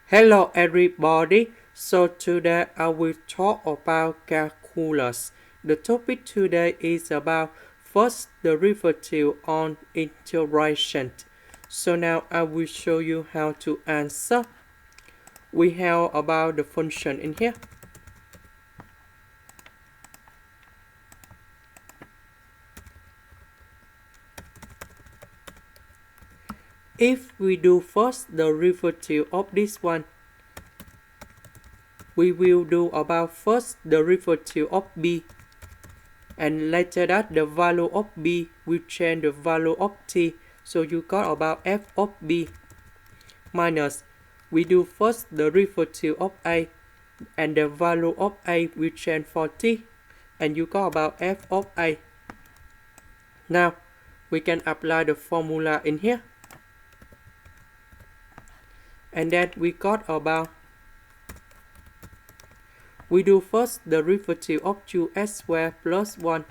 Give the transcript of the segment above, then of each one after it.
Hello everybody. So today I will talk about calculus. The topic today is about first derivative on integration. So now I will show you how to answer. We have about the function in here. If we do first derivative of this one, we will do about first derivative of b, and later that the value of b will change the value of t, so you got about f of b minus, we do first derivative of a, and the value of a will change for t, and you got about f of a. Now we can apply the formula in here, and then we got about, we do first derivative of 2s squared plus 1,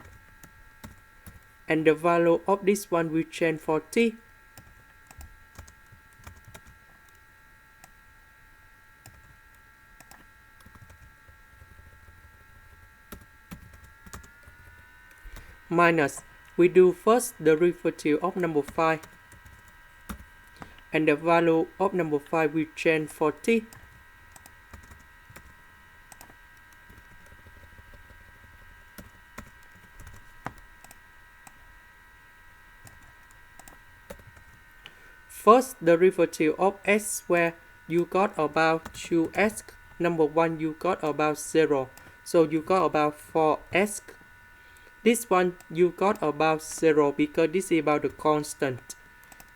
and the value of this one will change for t, minus, we do first derivative of number 5, and the value of number 5 will change for t, first derivative of s squared, you got about 2s, number 1 you got about 0, so you got about 4s. This one you got about 0 because this is about the constant.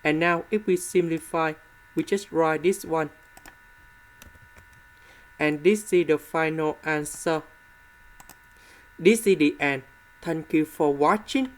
And now if we simplify, we just write this one. And this is the final answer. This is the end. Thank you for watching.